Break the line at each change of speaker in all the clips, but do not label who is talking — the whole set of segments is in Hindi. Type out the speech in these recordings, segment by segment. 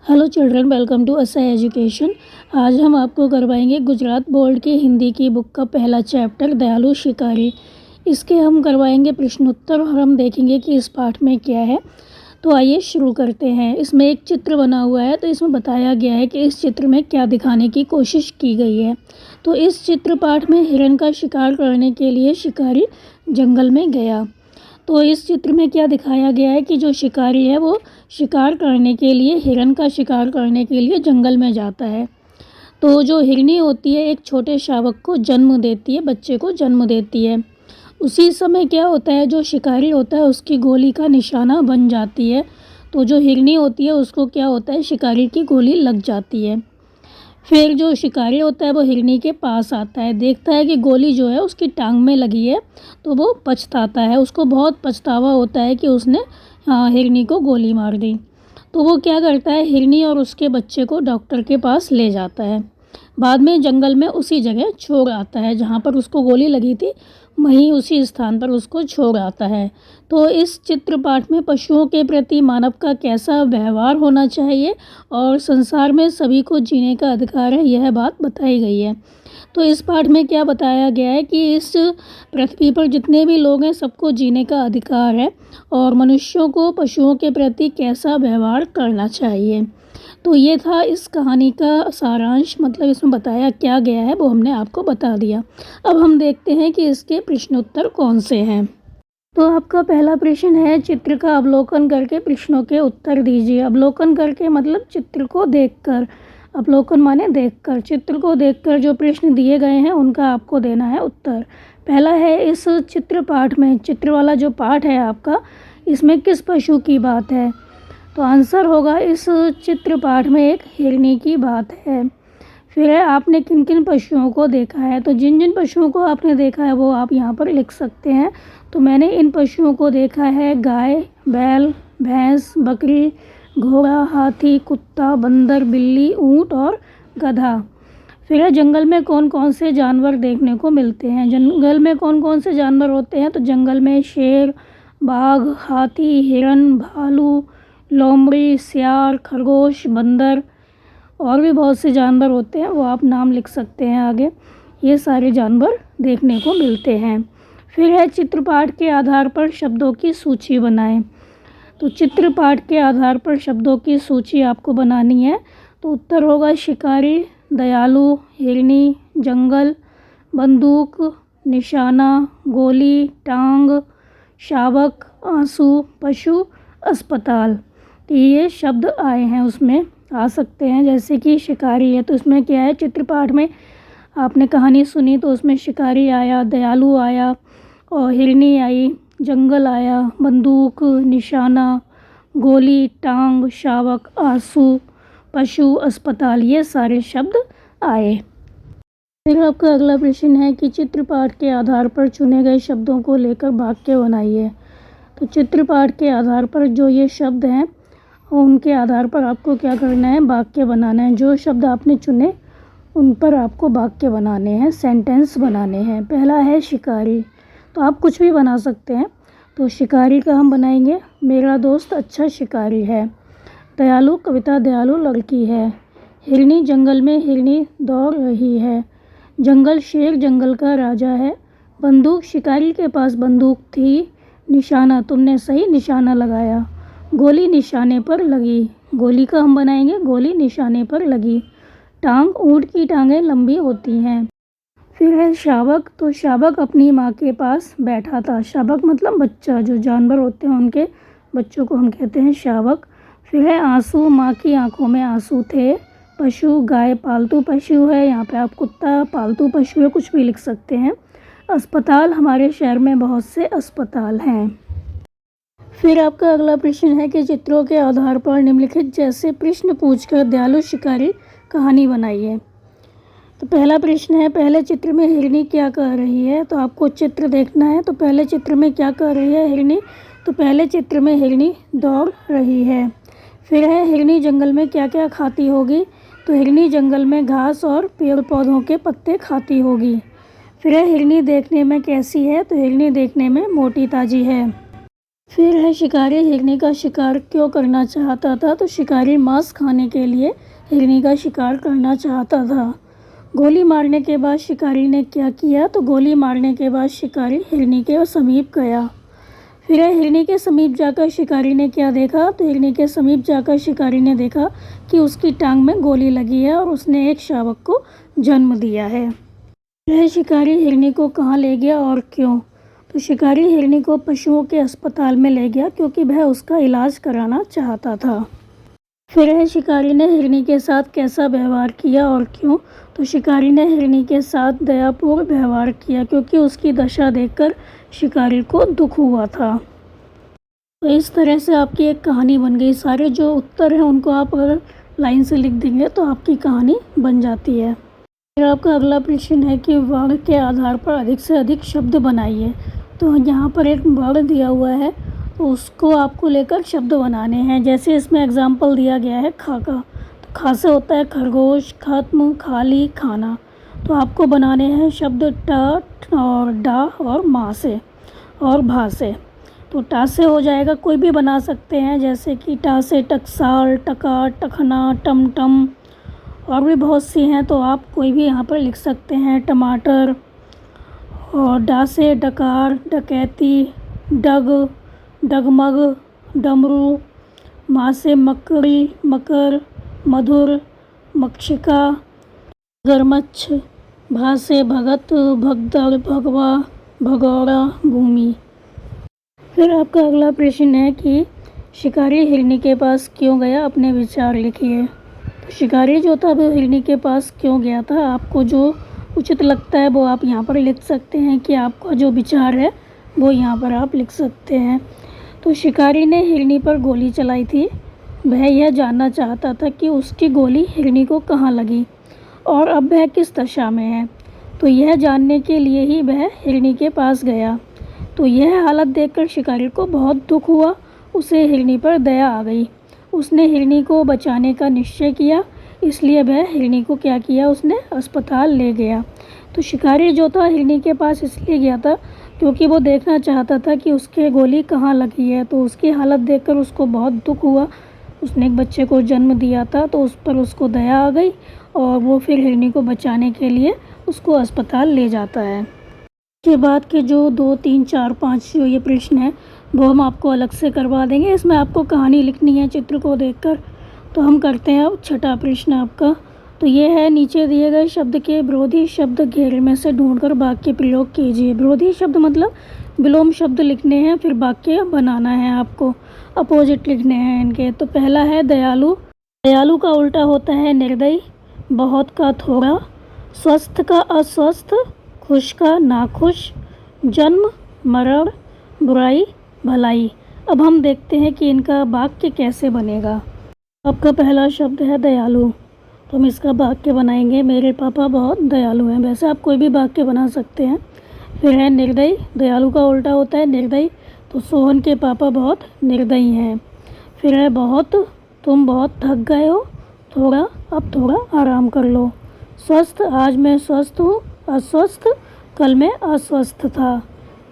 हेलो चिल्ड्रन, वेलकम टू असाई एजुकेशन। आज हम आपको करवाएंगे गुजरात बोर्ड की हिंदी की बुक का पहला चैप्टर दयालु शिकारी। इसके हम करवाएंगे प्रश्नोत्तर और हम देखेंगे कि इस पाठ में क्या है। तो आइए शुरू करते हैं। इसमें एक चित्र बना हुआ है, तो इसमें बताया गया है कि इस चित्र में क्या दिखाने की कोशिश की गई है। तो इस चित्र पाठ में हिरण का शिकार करने के लिए शिकारी जंगल में गया। तो इस चित्र में क्या दिखाया गया है कि जो शिकारी है वो शिकार करने के लिए, हिरण का शिकार करने के लिए जंगल में जाता है। तो जो हिरनी होती है एक छोटे शावक को जन्म देती है, बच्चे को जन्म देती है। उसी समय क्या होता है, जो शिकारी होता है उसकी गोली का निशाना बन जाती है। तो जो हिरनी होती है उसको क्या होता है, शिकारी की गोली लग जाती है। फिर जो शिकारी होता है वो हिरनी के पास आता है, देखता है कि गोली जो है उसकी टांग में लगी है। तो वो पछताता है, उसको बहुत पछतावा होता है कि उसने हिरनी को गोली मार दी। तो वो क्या करता है, हिरनी और उसके बच्चे को डॉक्टर के पास ले जाता है। बाद में जंगल में उसी जगह छोड़ आता है जहाँ पर उसको गोली लगी थी, वहीं उसी स्थान पर उसको छोड़ आता है। तो इस चित्र पाठ में पशुओं के प्रति मानव का कैसा व्यवहार होना चाहिए और संसार में सभी को जीने का अधिकार है, यह बात बताई गई है। तो इस पाठ में क्या बताया गया है कि इस पृथ्वी पर जितने भी लोग हैं सबको जीने का अधिकार है और मनुष्यों को पशुओं के प्रति कैसा व्यवहार करना चाहिए। तो ये था इस कहानी का सारांश, मतलब इसमें बताया क्या गया है वो हमने आपको बता दिया। अब हम देखते हैं कि इसके प्रश्नोत्तर कौन से हैं। तो आपका पहला प्रश्न है, चित्र का अवलोकन करके प्रश्नों के उत्तर दीजिए। अवलोकन करके मतलब चित्र को देखकर, अवलोकन माने देखकर। चित्र को देखकर जो प्रश्न दिए गए हैं उनका आपको देना है उत्तर। पहला है, इस चित्र पाठ में, चित्र वाला जो पाठ है आपका, इसमें किस पशु की बात है। तो आंसर होगा, इस चित्र पाठ में एक हिरनी की बात है। फिर है, आपने किन किन पशुओं को देखा है। तो जिन जिन पशुओं को आपने देखा है वो आप यहाँ पर लिख सकते हैं। तो मैंने इन पशुओं को देखा है, गाय, बैल, भैंस, बकरी, घोड़ा, हाथी, कुत्ता, बंदर, बिल्ली, ऊँट और गधा। फिर है, जंगल में कौन कौन से जानवर देखने को मिलते हैं। जंगल में कौन कौन से जानवर होते हैं। तो जंगल में शेर, बाघ, हाथी, हिरन, भालू, लोमड़ी, सियार, खरगोश, बंदर और भी बहुत से जानवर होते हैं, वो आप नाम लिख सकते हैं आगे। ये सारे जानवर देखने को मिलते हैं। फिर है, चित्रपाठ के आधार पर शब्दों की सूची बनाएं। तो चित्रपाठ के आधार पर शब्दों की सूची आपको बनानी है। तो उत्तर होगा, शिकारी, दयालु, हिरनी, जंगल, बंदूक, निशाना, गोली, टांग, शावक, आंसू, पशु, अस्पताल। तो ये शब्द आए हैं, उसमें आ सकते हैं। जैसे कि शिकारी है तो उसमें क्या है, चित्रपाठ में आपने कहानी सुनी तो उसमें शिकारी आया, दयालु आया और हिरनी आई, जंगल आया, बंदूक, निशाना, गोली, टांग, शावक, आंसू, पशु, अस्पताल, ये सारे शब्द आए। फिर आपका अगला प्रश्न है कि चित्रपाठ के आधार पर चुने गए शब्दों को लेकर वाक्य बनाइए। तो चित्रपाठ के आधार पर जो ये शब्द हैं उनके आधार पर आपको क्या करना है, वाक्य बनाना है। जो शब्द आपने चुने उन पर आपको वाक्य बनाने हैं, सेंटेंस बनाने हैं। पहला है शिकारी, तो आप कुछ भी बना सकते हैं। तो शिकारी का हम बनाएंगे, मेरा दोस्त अच्छा शिकारी है। दयालु, कविता दयालु लड़की है। हिरनी, जंगल में हिरनी दौड़ रही है। जंगल, शेर जंगल का राजा है। बंदूक, शिकारी के पास बंदूक थी। निशाना, तुमने सही निशाना लगाया। गोली, निशाने पर लगी। गोली का हम बनाएंगे, गोली निशाने पर लगी। टांग, ऊँट की टांगें लंबी होती हैं। फिर है शावक, तो शावक अपनी माँ के पास बैठा था। शावक मतलब बच्चा, जो जानवर होते हैं उनके बच्चों को हम कहते हैं शावक। फिर है आंसू, माँ की आंखों में आंसू थे। पशु, गाय पालतू पशु है, यहाँ पे आप कुत्ता पालतू पशु है, कुछ भी लिख सकते हैं। अस्पताल, हमारे शहर में बहुत से अस्पताल हैं। फिर आपका अगला प्रश्न है कि चित्रों के आधार पर निम्नलिखित जैसे प्रश्न पूछकर दयालु शिकारी कहानी बनाइए। तो पहला प्रश्न है, पहले चित्र में हिरनी क्या कह रही है। तो आपको चित्र देखना है। तो पहले चित्र में क्या कह रही है हिरनी। तो पहले चित्र में हिरनी दौड़ रही है। फिर है, हिरनी जंगल में क्या क्या खाती होगी। तो हिरनी जंगल में घास और पेड़ पौधों के पत्ते खाती होगी। फिर है, हिरनी देखने में कैसी है। तो हिरनी देखने में मोटी ताजी है। फिर है शिकारी हिरनी का शिकार क्यों करना चाहता था। तो शिकारी मांस खाने के लिए हिरनी का शिकार करना चाहता था। गोली मारने के बाद शिकारी ने क्या किया। तो गोली मारने के बाद शिकारी हिरनी के समीप गया। फिर है हिरनी के समीप जाकर शिकारी ने क्या देखा। तो हिरनी के समीप जाकर शिकारी ने देखा कि उसकी टांग में गोली लगी है और उसने एक शावक को जन्म दिया है। वह शिकारी हिरनी को कहाँ ले गया और क्यों। तो शिकारी हिरनी को पशुओं के अस्पताल में ले गया क्योंकि वह उसका इलाज कराना चाहता था। फिर है शिकारी ने हिरनी के साथ कैसा व्यवहार किया और क्यों। तो शिकारी ने हिरनी के साथ दयापूर्ण व्यवहार किया क्योंकि उसकी दशा देखकर शिकारी को दुख हुआ था। तो इस तरह से आपकी एक कहानी बन गई। सारे जो उत्तर हैं उनको आप अगर लाइन से लिख देंगे तो आपकी कहानी बन जाती है। फिर आपका अगला प्रश्न है कि वर्ण के आधार पर अधिक से अधिक शब्द बनाइए। तो यहाँ पर एक वर्ण दिया हुआ है तो उसको आपको लेकर शब्द बनाने हैं। जैसे इसमें एग्जाम्पल दिया गया है खा का। तो खा से होता है खरगोश, खत्म, खाली, खाना। तो आपको बनाने हैं शब्द ट और डा और माँ से और भा से। तो टा से हो जाएगा, कोई भी बना सकते हैं, जैसे कि टा से टकसाल, टका, टखना, टमटम और भी बहुत सी हैं। तो आप कोई भी यहाँ पर लिख सकते हैं, टमाटर। और डा से डकार, डकैती, डग, डगमग, डमरू। माँ से मकड़ी, मकर, मधुर, मक्षिका, मगरमच्छ। भा से भगत, भगदड़, भगवा, भगौड़ा, भूमि। फिर आपका अगला प्रश्न है कि शिकारी हिरनी के पास क्यों गया, अपने विचार लिखिए। तो शिकारी जो था वो हिरनी के पास क्यों गया था, आपको जो उचित लगता है वो आप यहाँ पर लिख सकते हैं कि आपका जो विचार है वो यहाँ पर आप लिख सकते हैं। तो शिकारी ने हिरनी पर गोली चलाई थी। वह यह जानना चाहता था कि उसकी गोली हिरनी को कहाँ लगी और अब वह किस दशा में है। तो यह जानने के लिए ही वह हिरनी के पास गया। तो यह हालत देखकर शिकारी को बहुत दुख हुआ। उसे हिरनी पर दया आ गई। उसने हिरनी को बचाने का निश्चय किया, इसलिए वह हिरनी को क्या किया, उसने अस्पताल ले गया। तो शिकारी जो था हिरनी के पास इसलिए गया था क्योंकि वो देखना चाहता था कि उसके गोली कहाँ लगी है। तो उसकी हालत देखकर उसको बहुत दुख हुआ। उसने एक बच्चे को जन्म दिया था तो उस पर उसको दया आ गई और वो फिर हिरनी को बचाने के लिए उसको अस्पताल ले जाता है। के बाद के जो 2, 3, 4, 5 जो ये प्रश्न है वो हम आपको अलग से करवा देंगे। इसमें आपको कहानी लिखनी है चित्र को देखकर। तो हम करते हैं अब छठा प्रश्न आपका। तो ये है, नीचे दिए गए शब्द के विरोधी शब्द घेरे में से ढूंढकर वाक्य प्रयोग कीजिए। विरोधी शब्द मतलब विलोम शब्द लिखने हैं, फिर वाक्य बनाना है आपको, अपोजिट लिखने हैं इनके। तो पहला है दयालु। दयालु का उल्टा होता है निर्दयी, बहुत का थोड़ा, स्वस्थ का अस्वस्थ, खुश का नाखुश, जन्म, मरण, बुराई, भलाई। अब हम देखते हैं कि इनका वाक्य कैसे बनेगा। आपका पहला शब्द है दयालु, तो हम इसका वाक्य बनाएंगे, मेरे पापा बहुत दयालु हैं। वैसे आप कोई भी वाक्य बना सकते हैं। फिर है निर्दयी, दयालु का उल्टा होता है निर्दयी, तो सोहन के पापा बहुत निर्दयी हैं। फिर है बहुत, तुम बहुत थक गए हो, थोड़ा, अब थोड़ा आराम कर लो। स्वस्थ, आज मैं स्वस्थ हूँ। अस्वस्थ, कल मैं अस्वस्थ था।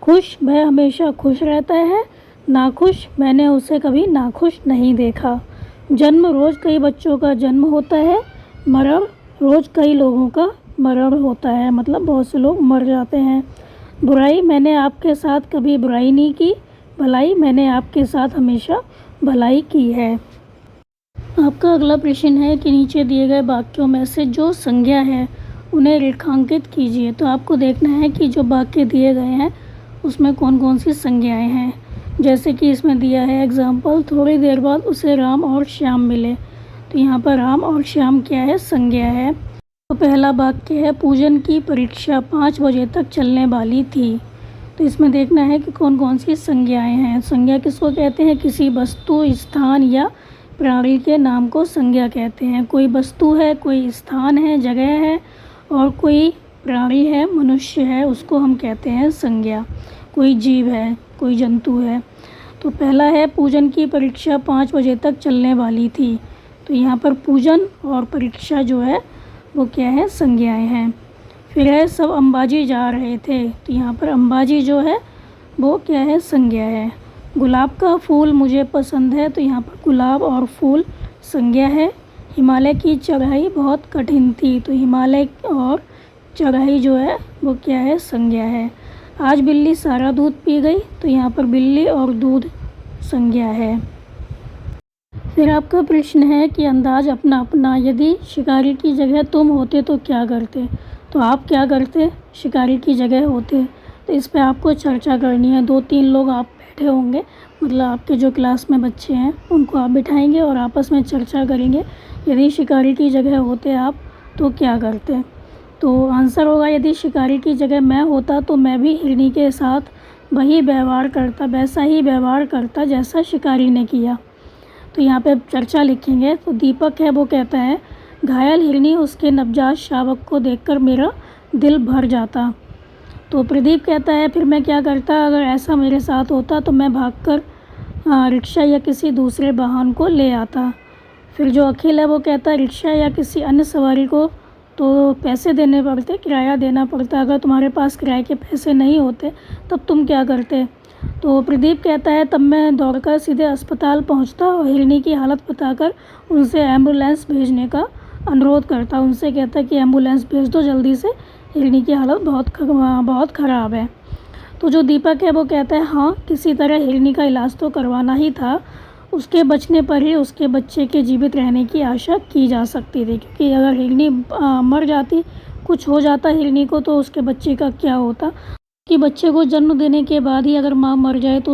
खुश, वह हमेशा खुश रहता है। नाखुश, मैंने उसे कभी नाखुश नहीं देखा। जन्म, रोज़ कई बच्चों का जन्म होता है। मरण, रोज़ कई लोगों का मरण होता है, मतलब बहुत से लोग मर जाते हैं। बुराई, मैंने आपके साथ कभी बुराई नहीं की। भलाई, मैंने आपके साथ हमेशा भलाई की है। आपका अगला प्रश्न है कि नीचे दिए गए वाक्यों में से जो संज्ञा है उन्हें रेखांकित कीजिए। तो आपको देखना है कि जो वाक्य दिए गए हैं उसमें कौन कौन सी संज्ञाएं हैं। जैसे कि इसमें दिया है एग्जाम्पल, थोड़ी देर बाद उसे राम और श्याम मिले। तो यहाँ पर राम और श्याम क्या है, संज्ञा है। तो पहला वाक्य है, पूजन की परीक्षा 5 बजे तक चलने वाली थी। तो इसमें देखना है कि कौन कौन सी संज्ञाएं हैं। संज्ञा किसको कहते हैं, किसी वस्तु, स्थान या प्राणी के नाम को संज्ञा कहते हैं। कोई वस्तु है, कोई स्थान है, जगह है, और कोई प्राणी है, मनुष्य है, उसको हम कहते हैं संज्ञा। कोई जीव है, कोई जंतु है। तो पहला है, पूजन की परीक्षा 5 बजे तक चलने वाली थी। तो यहाँ पर पूजन और परीक्षा जो है वो क्या है, संज्ञाएं हैं। फिर है, सब अंबाजी जा रहे थे। तो यहाँ पर अंबाजी जो है वो क्या है, संज्ञा है। गुलाब का फूल मुझे पसंद है, तो यहाँ पर गुलाब और फूल संज्ञा है। हिमालय की चढ़ाई बहुत कठिन थी, तो हिमालय और चढ़ाई जो है वो क्या है, संज्ञा है। आज बिल्ली सारा दूध पी गई, तो यहाँ पर बिल्ली और दूध संज्ञा है। फिर आपका प्रश्न है कि अंदाज अपना अपना, यदि शिकारी की जगह तुम होते तो क्या करते। तो आप क्या करते शिकारी की जगह होते, तो इस पे आपको चर्चा करनी है। 2-3 लोग आप बैठे होंगे, मतलब आपके जो क्लास में बच्चे हैं उनको आप बिठाएंगे और आपस में चर्चा करेंगे, यदि शिकारी की जगह होते आप तो क्या करते। तो आंसर होगा, यदि शिकारी की जगह मैं होता तो मैं भी हिरनी के साथ वही व्यवहार करता, वैसा ही व्यवहार करता जैसा शिकारी ने किया। तो यहाँ पे चर्चा लिखेंगे। तो दीपक है वो कहता है, घायल हिरनी उसके नवजात शावक को देखकर मेरा दिल भर जाता। तो प्रदीप कहता है, फिर मैं क्या करता, अगर ऐसा मेरे साथ होता तो मैं भागकर रिक्शा या किसी दूसरे वाहन को ले आता। फिर जो अखिल है वो कहता है, रिक्शा या किसी अन्य सवारी को तो पैसे देने पड़ते, किराया देना पड़ता, अगर तुम्हारे पास किराए के पैसे नहीं होते तब तुम क्या करते। तो प्रदीप कहता है, तब मैं दौड़कर सीधे अस्पताल पहुंचता और हिरनी की हालत बताकर उनसे एम्बुलेंस भेजने का अनुरोध करता। उनसे कहता कि एम्बुलेंस भेज दो जल्दी से, हिरनी की हालत बहुत ख़राब है। तो जो दीपक है वो कहता है, हाँ किसी तरह हिरनी का इलाज तो करवाना ही था, उसके बचने पर ही उसके बच्चे के जीवित रहने की आशा की जा सकती थी, क्योंकि अगर हिरनी मर जाती, कुछ हो जाता हिरनी को, तो उसके बच्चे का क्या होता। कि बच्चे को जन्म देने के बाद ही अगर माँ मर जाए तो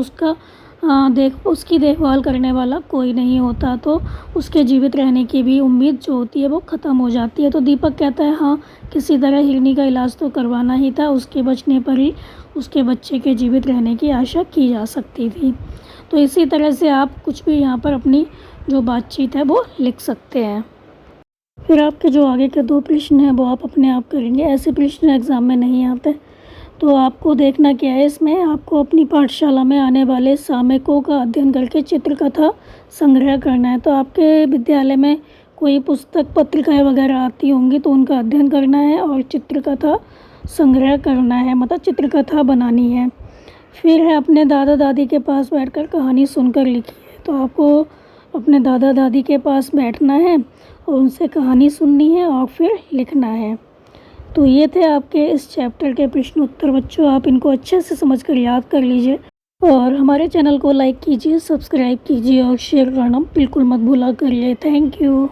उसकी देखभाल करने वाला कोई नहीं होता, तो उसके जीवित रहने की भी उम्मीद जो होती है वो ख़त्म हो जाती है। तो दीपक कहता है, हाँ किसी तरह हिरनी का इलाज तो करवाना ही था, उसके बचने पर ही उसके बच्चे के जीवित रहने की आशा की जा सकती थी। तो इसी तरह से आप कुछ भी यहाँ पर अपनी जो बातचीत है वो लिख सकते हैं। फिर आपके जो आगे के 2 प्रश्न हैं वो आप अपने आप करेंगे, ऐसे प्रश्न एग्ज़ाम में नहीं आते। तो आपको देखना क्या है, इसमें आपको अपनी पाठशाला में आने वाले सामयिकों का अध्ययन करके चित्रकथा संग्रह करना है। तो आपके विद्यालय में कोई पुस्तक पत्रिकाएं वगैरह आती होंगी तो उनका अध्ययन करना है और चित्रकथा संग्रह करना है, मतलब चित्रकथा बनानी है। फिर है, अपने दादा दादी के पास बैठकर कहानी सुनकर लिखिए। तो आपको अपने दादा दादी के पास बैठना है और उनसे कहानी सुननी है और फिर लिखना है। तो ये थे आपके इस चैप्टर के प्रश्न उत्तर बच्चों, आप इनको अच्छे से समझकर याद कर लीजिए और हमारे चैनल को लाइक कीजिए, सब्सक्राइब कीजिए और शेयर करना बिल्कुल मत भूला करिए। Thank you.